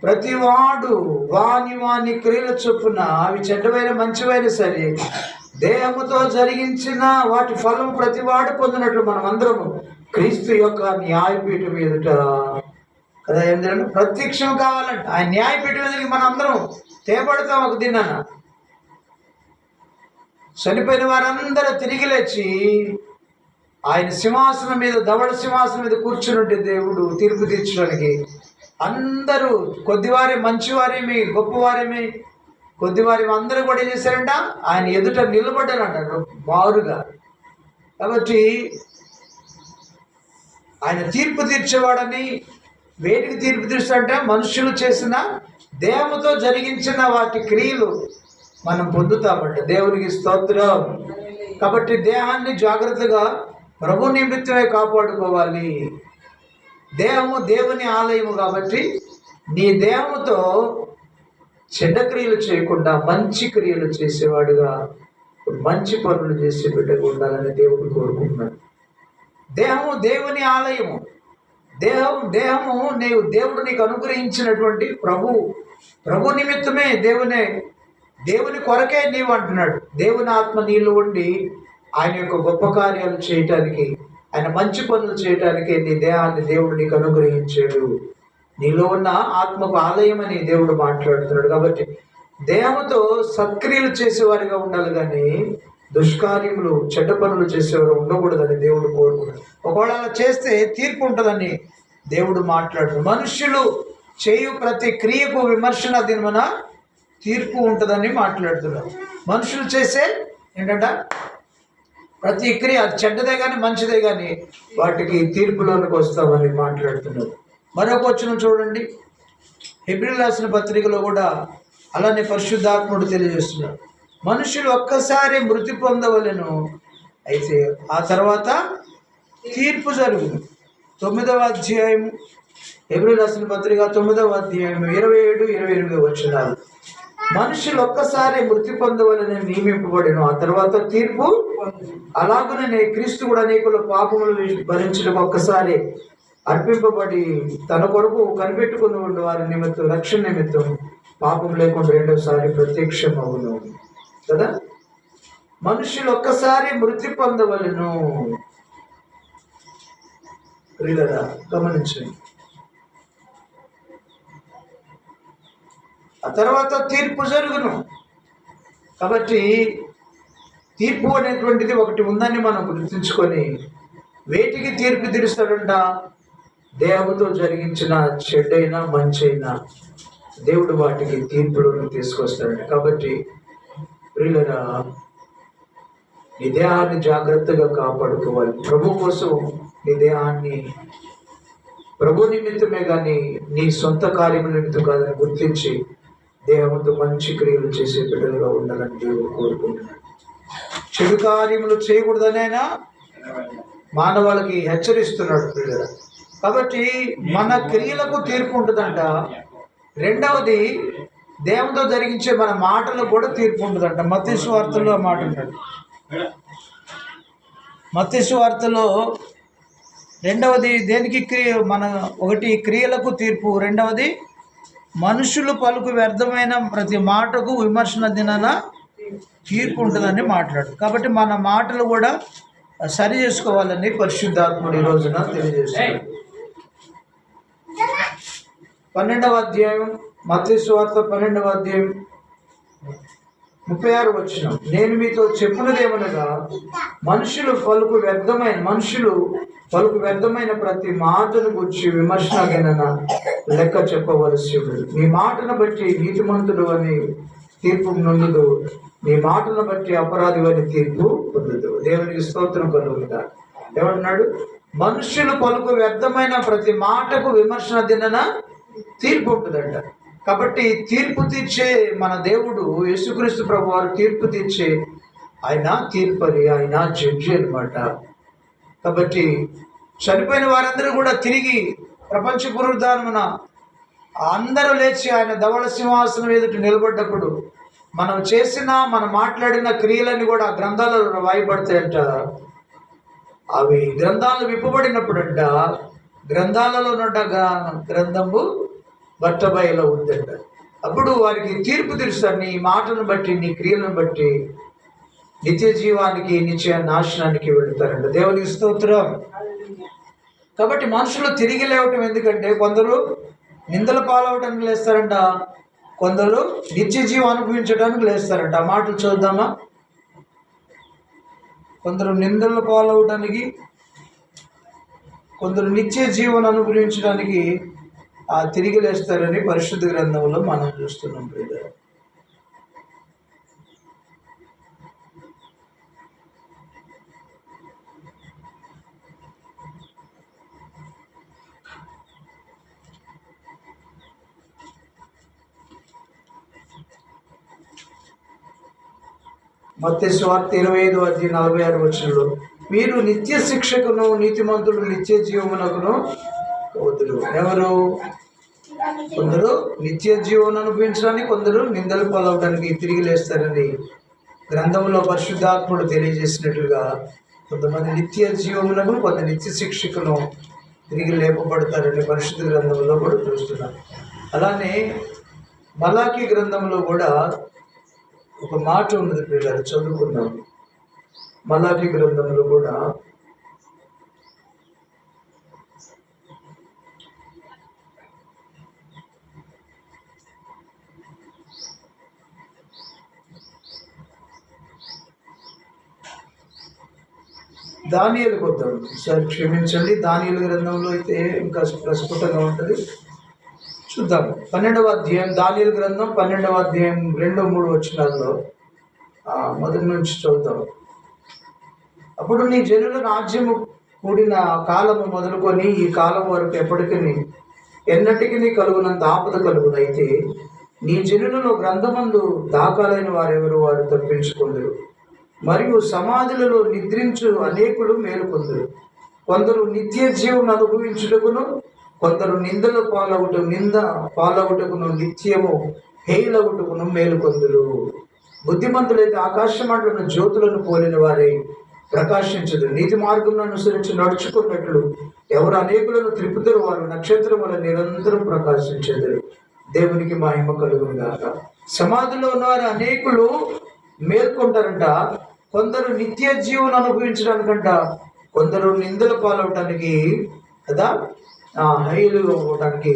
ప్రతివాడు వాని వాని క్రియల చొప్పున, అవి చెడ్డవైన మంచివైన సరే, దేహముతో జరిగించిన వాటి ఫలం ప్రతివాడు పొందినట్లు మనం అందరము క్రీస్తు యొక్క న్యాయపీఠం ఎదుట కదా ఏంటంటే ప్రత్యక్షం కావాలంటే ఆయన న్యాయపీఠం ఎదుటికి మనం అందరం తేపడతాం. ఒక దినాన చనిపోయిన వారందరూ తిరిగి లేచి ఆయన సింహాసనం మీద, ధవళ సింహాసనం మీద కూర్చున్నట్టు దేవుడు తీర్పు తీర్చడానికి అందరూ కొద్దివారే, మంచివారేమి, గొప్పవారేమి, కొద్దివారి అందరూ కూడా ఏం చేశారంట, ఆయన ఎదుట నిలబడ్డారంట బారుగా. కాబట్టి ఆయన తీర్పు తీర్చేవాడని, వేటికి తీర్పు తీర్చాడంటే మనుషులు చేసిన దేహముతో జరిగించిన వాటి క్రియలు మనం పొందుతామంట. దేవునికి స్తోత్రం. కాబట్టి దేహాన్ని జాగ్రత్తగా ప్రభు నిమిత్తమే కాపాడుకోవాలి. దేహము దేవుని ఆలయము కాబట్టి నీ దేహముతో చెడ్డ క్రియలు చేయకుండా మంచి క్రియలు చేసేవాడుగా, మంచి పనులు చేసే బిడ్డగా ఉండాలని దేవుడు కోరుకుంటున్నాడు. దేహము దేవుని ఆలయము. దేహము దేవుడు నీకు అనుగ్రహించినటువంటి ప్రభు నిమిత్తమే, దేవుని కొరకే నీవు అంటున్నాడు. దేవుని ఆత్మ నీళ్ళు ఉండి ఆయన యొక్క గొప్ప కార్యాలు చేయటానికి, ఆయన మంచి పనులు చేయటానికి నీ దేహాన్ని దేవుడు నీకు అనుగ్రహించాడు. నీలో ఉన్న ఆత్మకు ఆలయం అని దేవుడు మాట్లాడుతున్నాడు. కాబట్టి దేహంతో సత్క్రియలు చేసేవారిగా ఉండాలి, కానీ దుష్కార్యములు, చెడ్డ పనులు చేసేవారు ఉండకూడదని దేవుడు కోరుకున్నాడు. ఒకవేళ అలా చేస్తే తీర్పు ఉంటుందని దేవుడు మాట్లాడుతున్నాడు. మనుష్యులు చేయు ప్రతి క్రియకు విమర్శన దినమున తీర్పు ఉంటుందని మాట్లాడుతున్నాడు. మనుషులు చేసే ఏంటంట ప్రతి క్రియ, చెడ్డదే కానీ మంచిదే కానీ వాటికి తీర్పులోనికి వస్తామని మాట్లాడుతున్నారు. మరొక వచనం చూడండి, హెబ్రీయులకు రాసిన పత్రికలో కూడా అలానే పరిశుద్ధాత్ముడు తెలియజేస్తున్నాడు. మనుషులు ఒక్కసారి మృతి పొందవలెను, అయితే ఆ తర్వాత తీర్పు జరుగును. 9వ అధ్యాయం, హెబ్రీయులకు రాసిన పత్రిక 9వ అధ్యాయం 27, 28 వచనాలు. మనుషులు ఒక్కసారి మృతి పొందవలని నియమింపబడిన, ఆ తర్వాత తీర్పు. అలాగనే క్రీస్తు కూడా అనేకుల పాపములు భరించడం ఒక్కసారి అర్పింపబడి తన కొరకు కనిపెట్టుకుని ఉండే వారి నిమిత్తం, రక్షణ నిమిత్తం పాపం లేకుండా రెండోసారి ప్రత్యక్షమవును కదా. మనుషులు ఒక్కసారి మృతి పొందవలను. గమనించండి. ఆ తర్వాత తీర్పు జరుగును. కాబట్టి తీర్పు అనేటువంటిది ఒకటి ఉందని మనం గుర్తుంచుకొని, వేటికి తీర్పు తీరుస్తాడంట, దేహంతో జరిగించిన చెడ్డైనా మంచైనా దేవుడు వాటికి తీర్పులను తీసుకొస్తాడంట. కాబట్టి ప్రియులరా, నీ దేహాన్ని జాగ్రత్తగా కాపాడుకోవాలి. ప్రభు కోసం నీ దేహాన్ని ప్రభు నిమిత్తమే కానీ నీ సొంత కార్యముల నిమిత్తం కాదని గుర్తించి దేహంతో మంచి క్రియలు చేసే బిడ్డలుగా ఉండాలని దేవుడు కోరుకుంటున్నాడు. చెడు కార్యములు చేయకూడదనైనా మానవాళికి హెచ్చరిస్తున్నాడు ప్రియులరా. కాబట్టి మన క్రియలకు తీర్పు ఉంటుందంట. రెండవది, దేవునితో జరిగించే మన మాటలకు కూడా తీర్పు ఉంటుందంట. మత్తయి సువార్తలో ఆ మాట ఉంటాడు. మత్తయి సువార్తలో రెండవది దేనికి ఒకటి క్రియలకు తీర్పు, రెండవది మనుషులు పలుకు వ్యర్థమైన ప్రతి మాటకు విమర్శన దినాన తీర్పు ఉంటుందని మాట్లాడు. కాబట్టి మన మాటలు కూడా సరి చేసుకోవాలని పరిశుద్ధాత్ముడు ఈ రోజున తెలియజేస్తున్నాడు. 12వ అధ్యాయం, మత్తయి సువార్త 12వ అధ్యాయం 36 వచనం. నేను మీతో చెప్పున్నదేమనగా, మనుషులు పలుకు వ్యర్థమైన ప్రతి మాటను గురించి విమర్శనకైనా లెక్క చెప్పవలసి ఉంది. నీ మాటను బట్టి నీతిమంతుడు అని తీర్పు నొందుదు, నీ మాటను బట్టి అపరాధి అని తీర్పు పొందుదు. దేవునికి స్తోత్రం కలుగుగా. ఏమంటున్నాడు? మనుషులు పలుకు వ్యర్థమైన ప్రతి మాటకు విమర్శన దినన తీర్పు ఉంటుందంట. కాబట్టి తీర్పు తీర్చే మన దేవుడు యేసుక్రీస్తు ప్రభు వారు తీర్పు తీర్చే ఆయన తీర్పరి, ఆయన జడ్జి అనమాట. కాబట్టి చనిపోయిన వారందరూ కూడా తిరిగి ప్రపంచ పునరుద్ధానమున అందరూ లేచి ఆయన ధవళ సింహాసనం ఎదుట నిలబడ్డప్పుడు మనం మాట్లాడిన క్రియలన్నీ కూడా గ్రంథాలలో రాయబడతాయంట. అవి గ్రంథాలు విప్పబడినప్పుడంట గ్రంథాలలో గ్రంథము బట్టబయలు అవుద్దంట. అప్పుడు వారికి తీర్పు తీరుస్తారు. నీ మాటను బట్టి, నీ క్రియలను బట్టి నిత్య జీవానికి, నిత్య నాశనానికి వెళుతారంట. దేవునికి స్తోత్రం. కాబట్టి మనుషులు తిరిగి లేవటం ఎందుకంటే కొందరు నిందల పాలవడానికి లేస్తారంట, కొందరు నిత్య జీవం అనుభవించడానికి లేస్తారంట. ఆ మాటలు చూద్దామా? కొందరు నిందల పాలవడానికి, కొందరు నిత్య జీవనం అనుభవించడానికి తిరిగి లేస్తారని పరిశుద్ధ గ్రంథంలో మనం చూస్తున్నాం. మత్తయి సువార్త 25:46 మీరు నిత్య శిక్షకును నీతిమంతులు నిత్య జీవమునకును వదులు. ఎవరు? కొందరు నిత్య జీవనం అనుభవించడానికి, కొందరు నిందలు పాలవడానికి తిరిగి లేస్తారని గ్రంథంలో పరిశుద్ధాత్ముడు తెలియజేసినట్లుగా కొంతమంది నిత్య జీవమునకు, కొంత నిత్య శిక్షకును తిరిగి లేపబడతారని పరిశుద్ధ గ్రంథంలో కూడా చూస్తున్నాం. అలానే మలాకీ గ్రంథంలో కూడా ఒక మాట ఉన్నది పిల్లలు, చదువుకున్నాం. మలాకీ గ్రంథంలో కూడా దానియేలు కొద్దాం సార్, క్షమించండి. దానియేలు గ్రంథంలో అయితే ఇంకా ప్రస్ఫుటంగా ఉంటుంది. చూద్దాం. 12వ అధ్యాయం, దానియేలు గ్రంథం 12వ అధ్యాయం 2-3 వచనాల్లో మొదటి నుంచి చూద్దాం. అప్పుడు నీ జనుల రాజ్యము కూడిన కాలము మొదలుకొని ఈ కాలం వరకు ఎన్నటికీ కలుగునంత ఆపద కలుగునైతే నీ జనులలో గ్రంథమందు దాఖలైన వారెవరు వారు తప్పించుకుందరు. మరియు సమాధులలో నిద్రించు అనేకులు మేలుకొందరు. కొందరు నిత్య జీవం అనుభవించుటకును, కొందరు నింద పాలవుటకును నిత్యము హేయులవుటకును మేలుకొందరు. బుద్ధిమంతులైతే ఆకాశమండలను జ్యోతులను పోలిన వారే ప్రకాశించదు. నీతి మార్గం అనుసరించి నడుచుకున్నట్లు ఎవరు అనేకులను త్రిపుదురు వారు నక్షత్రముల నిరంతరం ప్రకాశించెదరు. దేవునికి మహిమ కలుగును గాక. సమాధిలో ఉన్నవారు అనేకులు మేల్కొంటారంట. కొందరు నిత్య జీవనం అనుభవించడానికంట, కొందరు నిందల పాలవటానికి కదా హైలు అవ్వడానికి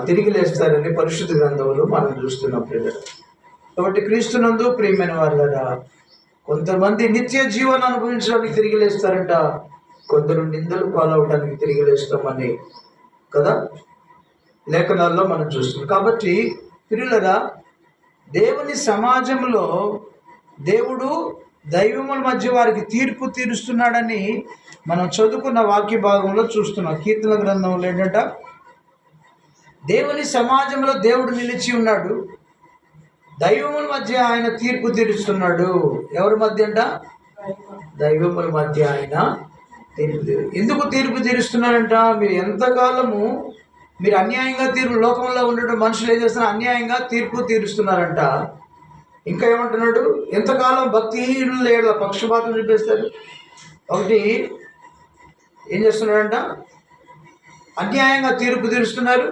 తిరిగి లేస్తారని పరిశుద్ధ గ్రంథంలో మనం చూస్తున్నాం పిల్లలు. కాబట్టి క్రీస్తునందు ప్రియమైన వాళ్ళరా, కొంతమంది నిత్య జీవనం అనుభవించడానికి తిరిగి లేస్తారంట, కొందరు నిందలు పాలవడానికి తిరిగి లేస్తామని కదా లేఖనాల్లో మనం చూస్తున్నాం. కాబట్టి పిల్లలరా, దేవుని సమాజంలో దేవుడు దైవముల మధ్య వారికి తీర్పు తీరుస్తున్నాడని మనం చదువుకున్న వాక్య భాగంలో చూస్తున్నాం. కీర్తన గ్రంథంలో ఏంటంట, దేవుని సమాజంలో దేవుడు నిలిచి ఉన్నాడు, దైవముల మధ్య ఆయన తీర్పు తీరుస్తున్నాడు. ఎవరి మధ్య అంట? దైవముల మధ్య ఆయన ఎందుకు తీర్పు తీరుస్తున్నారంట? మీరు ఎంతకాలము మీరు అన్యాయంగా లోకంలో ఉండడం, మనుషులు ఏం చేస్తున్నారు? అన్యాయంగా తీర్పు తీరుస్తున్నారంట. ఇంకా ఏమంటున్నాడు? ఎంతకాలం భక్తిహీనులు ఏళ్ళ పక్షపాతం చూపిస్తారు. ఒకటి ఏం చేస్తున్నాడంట? అన్యాయంగా తీర్పు తీరుస్తున్నారు.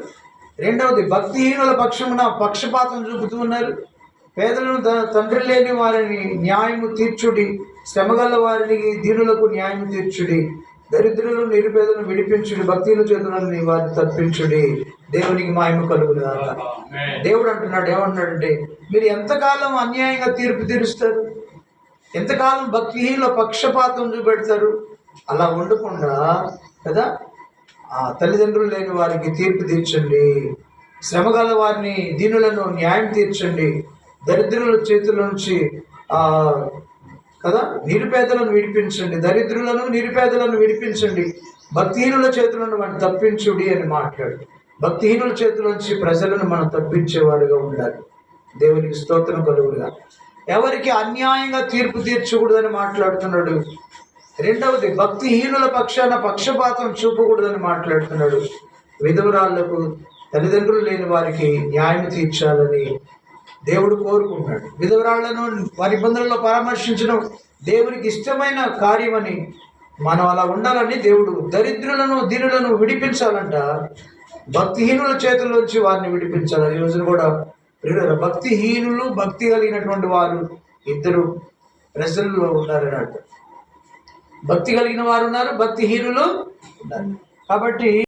రెండవది భక్తిహీనుల పక్షమున పక్షపాతం చూపుతూ ఉన్నారు. పేదలను తండ్రి లేని వారిని న్యాయము తీర్చుడి, శ్రమగల వారిని దీనులకు న్యాయం తీర్చుడి, దరిద్రులను నిరుపేదలను విడిపించుడి, భక్తుల చేతులను వారిని తప్పించుడి. దేవునికి మహిమ కలుగును గాక. దేవుడు అంటున్నాడు, ఏమంటున్నాడంటే, మీరు ఎంతకాలం అన్యాయంగా తీర్పు తీరుస్తారు? ఎంతకాలం భక్తిహీనుల పక్షపాతం చూపెడతారు? అలా ఉండకుండా కదా తల్లిదండ్రులు లేని వారికి తీర్పు తీర్చండి, శ్రమగల వారిని దీనులను న్యాయం తీర్చండి, దరిద్రుల చేతుల నుంచి కదా నిరుపేదలను విడిపించండి, దరిద్రులను నిరుపేదలను విడిపించండి, భక్తిహీనుల చేతులను మనం తప్పించుడి అని మాట్లాడు. భక్తిహీనుల చేతుల నుంచి ప్రజలను మనం తప్పించేవారుగా ఉండాలి. దేవునికి స్తోత్రం కలుగుగా. ఎవరికి అన్యాయంగా తీర్పు తీర్చకూడదని మాట్లాడుతున్నాడు. రెండవది భక్తిహీనుల పక్షాన పక్షపాతం చూపకూడదని మాట్లాడుతున్నాడు. విధవరాళ్లకు, తల్లిదండ్రులు లేని వారికి న్యాయం తీర్చాలని దేవుడు కోరుకుంటున్నాడు. విధవరాళ్లను వారి ఇబ్బందులలో పరామర్శించడం దేవునికి ఇష్టమైన కార్యమని మనం అలా ఉండాలని దేవుడు దరిద్రులను దీనులను విడిపించాలంట. భక్తిహీనుల చేతుల్లోంచి వారిని విడిపించాలి. ఈ రోజున కూడా ప్రియులారా, భక్తిహీనులు, భక్తి కలిగినటువంటి వారు ఇద్దరు ప్రజల్లో ఉన్నారన్నట్టు. భక్తి కలిగిన వారు ఉన్నారు, భక్తిహీనులు ఉన్నారు. కాబట్టి